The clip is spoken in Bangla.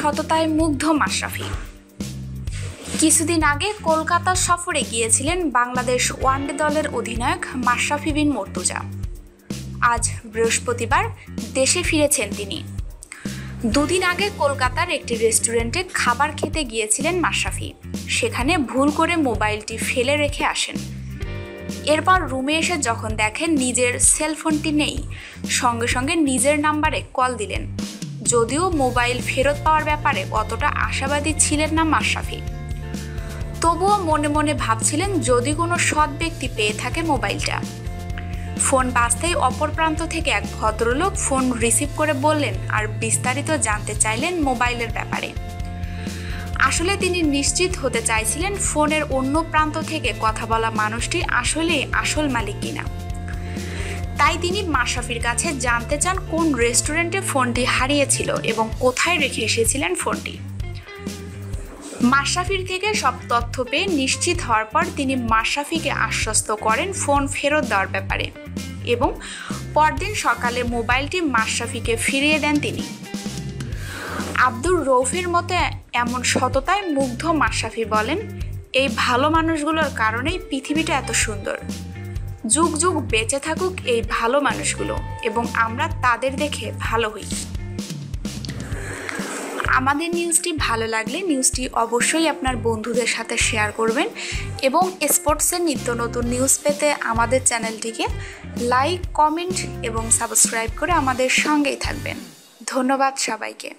সততায় মুগ্ধ মাশরাফি। কিছুদিন আগে কলকাতা সফরে গিয়েছিলেন বাংলাদেশ ওয়ানডে দলের অধিনায়ক মাশরাফি বিন মুর্তজা। আজ বৃহস্পতিবার দেশে ফিরেছেন তিনি। দুদিন আগে কলকাতার একটি রেস্টুরেন্টে খাবার খেতে গিয়েছিলেন মাশরাফি। সেখানে ভুল করে মোবাইলটি ফেলে রেখে আসেন। এরপর রুমে এসে যখন দেখেন নিজের সেলফোনটি নেই, সঙ্গে সঙ্গে নিজের নাম্বারে কল দিলেন। যদিও মোবাইল ফেরত পাওয়ার ব্যাপারে অতটা আশাবাদী ছিলেন না মাশরাফি, তবুও মনে মনে ভাবছিলেন যদি কোনো সৎ ব্যক্তি পেয়ে থাকে মোবাইলটা। ফোন বাজতেই অপর প্রান্ত থেকে এক ভদ্রলোক ফোন রিসিভ করে বললেন আর বিস্তারিত জানতে চাইলেন মোবাইলের ব্যাপারে। আসলে তিনি নিশ্চিত হতে চাইছিলেন ফোনের অন্য প্রান্ত থেকে কথা বলা মানুষটি আসলেই আসল মালিক কিনা। তাই তিনি মাশরাফির কাছে জানতে চান কোন রেস্টুরেন্টে ফোনটি হারিয়েছিল এবং কোথায় রেখে এসেছিলেন ফোনটি। মাশরাফির থেকে সব তথ্য পেয়ে নিশ্চিত হওয়ার পর তিনি মাশরাফিকে আশ্বস্ত করেন ফোন ফেরত দেওয়ার ব্যাপারে এবং পরদিন সকালে মোবাইলটি মাশরাফিকে ফিরিয়ে দেন তিনি। আব্দুর রৌফের মতো এমন সততায় মুগ্ধ মাশরাফি বলেন, এই ভালো মানুষগুলোর কারণেই পৃথিবীটা এত সুন্দর। যুগ যুগ বেঁচে থাকুক এই ভালো মানুষগুলো এবং আমরা তাদের দেখে ভালো হই। আমাদের নিউজটি ভালো লাগলে নিউজটি অবশ্যই আপনার বন্ধুদের সাথে শেয়ার করবেন এবং স্পোর্টসের নিত্য নতুন নিউজ পেতে আমাদের চ্যানেলটিকে লাইক, কমেন্ট এবং সাবস্ক্রাইব করে আমাদের সঙ্গেই থাকবেন। ধন্যবাদ সবাইকে।